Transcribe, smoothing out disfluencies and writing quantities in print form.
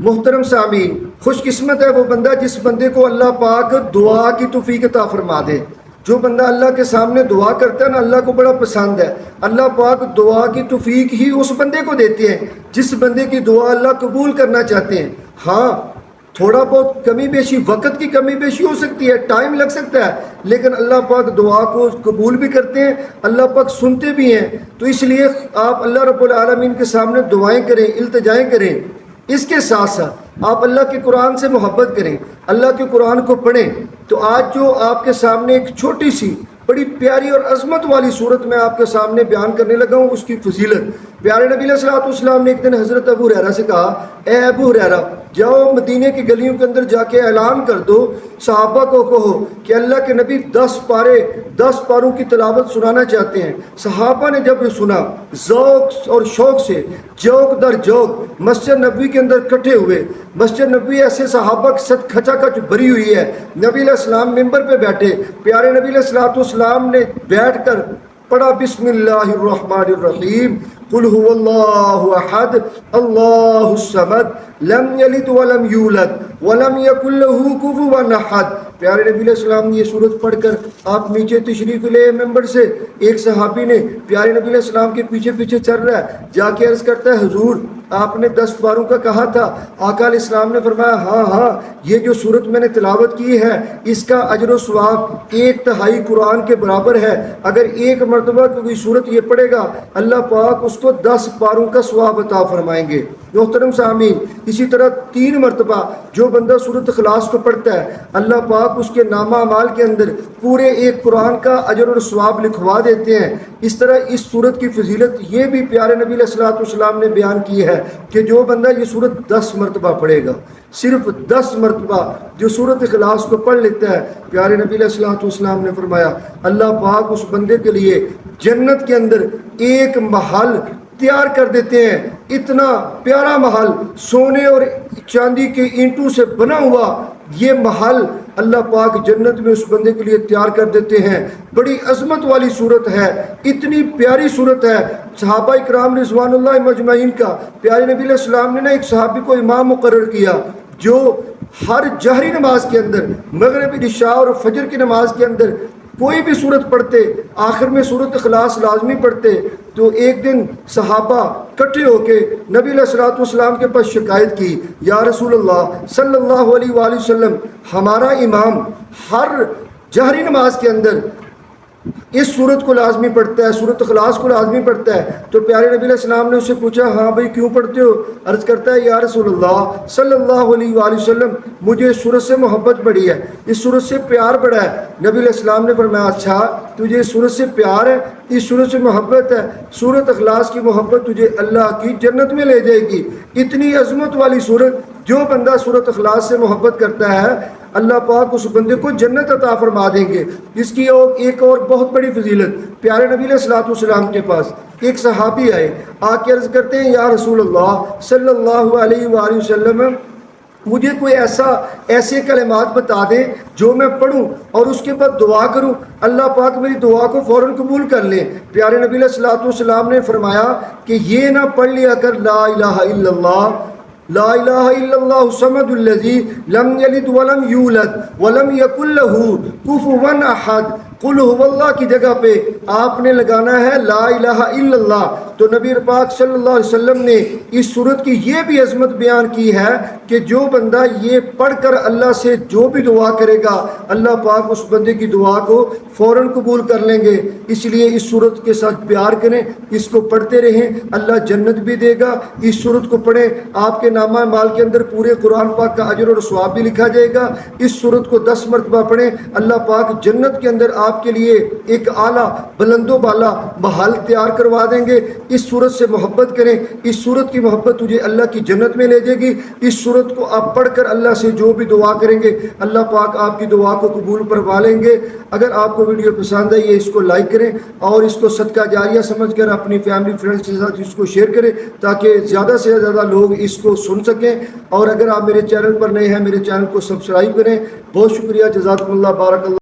محترم سامعین، خوش قسمت ہے وہ بندہ جس بندے کو اللہ پاک دعا کی توفیق عطا فرما دے۔ جو بندہ اللہ کے سامنے دعا کرتا ہے نا، اللہ کو بڑا پسند ہے۔ اللہ پاک دعا کی توفیق ہی اس بندے کو دیتے ہیں جس بندے کی دعا اللہ قبول کرنا چاہتے ہیں۔ ہاں، تھوڑا بہت کمی بیشی، وقت کی کمی بیشی ہو سکتی ہے، ٹائم لگ سکتا ہے، لیکن اللہ پاک دعا کو قبول بھی کرتے ہیں، اللہ پاک سنتے بھی ہیں۔ تو اس لیے آپ اللہ رب العالمین کے سامنے دعائیں کریں، التجائیں کریں۔ اس کے ساتھ ساتھ آپ اللہ کے قرآن سے محبت کریں، اللہ کے قرآن کو پڑھیں۔ تو آج جو آپ کے سامنے ایک چھوٹی سی بڑی پیاری اور عظمت والی صورت میں آپ کے سامنے بیان کرنے لگا ہوں، اس کی فضیلت۔ پیارے نبی علیہ الصلوۃ والسلام نے ایک دن حضرت ابو ہریرہ سے کہا، اے ابو ہریرہ، جاؤ مدینے کی گلیوں کے اندر جا کے اعلان کر دو، صحابہ کو کہو کہ اللہ کے نبی 10 پاروں کی تلاوت سنانا چاہتے ہیں۔ صحابہ نے جب یہ سنا، ذوق اور شوق سے جوق در جوق مسجد نبوی کے اندر اکٹھے ہوئے۔ مسجد نبوی ایسے صحابہ کے ساتھ کھچا کھچ بھری ہوئی ہے۔ نبی علیہ السلام ممبر پہ بیٹھے، پیارے نبی علیہ السلام نے بیٹھ کر پڑھا، بسم اللہ الرحمن الرحیم، قل هو اللہ احد اللہ الصمد لم یلد ولم یولد ولم یکن له کفوا احد۔ پیارے نبی علیہ السلام نے یہ سورت پڑھ کر آپ نیچے تشریف لے ممبر سے۔ ایک صحابی نے پیارے نبی علیہ السلام کے پیچھے پیچھے چل رہا ہے، جا کے عرض کرتا ہے، حضور آپ نے 10 پاروں کا کہا تھا۔ آقا علیہ السلام نے فرمایا، ہاں، یہ جو سورت میں نے تلاوت کی ہے اس کا اجر و ثواب 1/3 قرآن کے برابر ہے۔ اگر ایک مرتبہ کوئی سورت یہ پڑھے گا، اللہ پاک اس کو 10 پاروں کا ثواب عطا فرمائیں گے۔ محترم سامعین، اسی طرح 3 مرتبہ جو بندہ سورت اخلاص کو پڑھتا ہے، اللہ پاک اس کے نامہ اعمال کے اندر پورے ایک قرآن کا اجر اور ثواب لکھوا دیتے ہیں۔ اس طرح اس سورت کی فضیلت یہ بھی پیارے نبی علیہ الصلوۃ والسلام نے بیان کی ہے کہ جو بندہ یہ سورت 10 مرتبہ پڑھے گا، صرف 10 مرتبہ جو سورت اخلاص کو پڑھ لیتا ہے، پیارے نبی علیہ الصلوۃ والسلام نے فرمایا اللہ پاک اس بندے کے لیے جنت کے اندر ایک محل تیار کر دیتے ہیں۔ اتنا پیارا محل، سونے اور چاندی کے اینٹوں سے بنا ہوا یہ محل اللہ پاک جنت میں اس بندے کے لیے تیار کر دیتے ہیں۔ بڑی عظمت والی صورت ہے، اتنی پیاری صورت ہے۔ صحابہ اکرام رضوان اللہ مجمعین کا پیارے نبی علیہ السلام نے ایک صحابی کو امام مقرر کیا جو ہر جہری نماز کے اندر، مغرب، عشاء اور فجر کی نماز کے اندر کوئی بھی صورت پڑھتے، آخر میں صورت اخلاص لازمی پڑھتے۔ تو ایک دن صحابہ اکٹھے ہو کے نبی علیہ الصلوۃ والسلام کے پاس شکایت کی، یا رسول اللہ صلی اللہ علیہ وآلہ وسلم، ہمارا امام ہر جہری نماز کے اندر اس صورت کو لازمی پڑھتا ہے، صورت اخلاص کو لازمی پڑھتا ہے۔ تو پیارے نبی علیہ السلام نے اس سے پوچھا، ہاں بھائی کیوں پڑھتے ہو؟ عرض کرتا ہے، یا رسول اللہ صلی اللہ علیہ وآلہ وسلم، مجھے اس صورت سے محبت بڑی ہے، اس صورت سے پیار بڑا ہے۔ نبی علیہ السلام نے فرمایا، اچھا تجھے اس صورت سے پیار ہے، اس صورت سے محبت ہے، صورت اخلاص کی محبت تجھے اللہ کی جنت میں لے جائے گی۔ اتنی عظمت والی صورت، جو بندہ صورت اخلاص سے محبت کرتا ہے اللہ پاک اس بندے کو جنت عطا فرما دیں گے۔ اس کی ایک اور بہت بڑی فضیلت، پیارے نبی علیہ الصلوۃ والسلام کے پاس ایک صحابی آئے، آ کے عرض کرتے ہیں، یا رسول اللہ صلی اللہ علیہ وآلہ وسلم، مجھے کوئی ایسے کلمات بتا دیں جو میں پڑھوں اور اس کے بعد دعا کروں، اللہ پاک میری دعا کو فوراً قبول کر لیں۔ پیارے نبی علیہ الصلوۃ والسلام نے فرمایا کہ یہ نہ پڑھ لیا کر لا الہ الا اللہ، لا الہ الا اللہ الصمد الذی لم یلد ولم یولد ولم یکن لہ کفوا احد۔ قل هو اللہ کی جگہ پہ آپ نے لگانا ہے لا الہ الا اللہ۔ تو نبی پاک صلی اللہ علیہ وسلم نے اس صورت کی یہ بھی عظمت بیان کی ہے کہ جو بندہ یہ پڑھ کر اللہ سے جو بھی دعا کرے گا، اللہ پاک اس بندے کی دعا کو فوراً قبول کر لیں گے۔ اس لیے اس صورت کے ساتھ پیار کریں، اس کو پڑھتے رہیں، اللہ جنت بھی دے گا۔ اس صورت کو پڑھیں، آپ کے نامہ اعمال کے اندر پورے قرآن پاک کا اجر اور ثواب بھی لکھا جائے گا۔ اس صورت کو 10 مرتبہ پڑھیں، اللہ پاک جنت کے اندر آپ کے لیے ایک اعلیٰ بلند و بالا محل تیار کروا دیں گے۔ اس صورت سے محبت کریں، اس صورت کی محبت تجھے اللہ کی جنت میں لے جائے گی۔ اس صورت کو آپ پڑھ کر اللہ سے جو بھی دعا کریں گے، اللہ پاک آپ کی دعا کو قبول فرما لیں گے۔ اگر آپ کو ویڈیو پسند ہے، یہ اس کو لائک کریں اور اس کو صدقہ جاریہ سمجھ کر اپنی فیملی فرینڈس کے ساتھ اس کو شیئر کریں تاکہ زیادہ سے زیادہ لوگ اس کو سن سکیں۔ اور اگر آپ میرے چینل پر نئے ہیں، میرے چینل کو سبسکرائب کریں۔ بہت شکریہ، جزاکم اللہ، بارک اللہ۔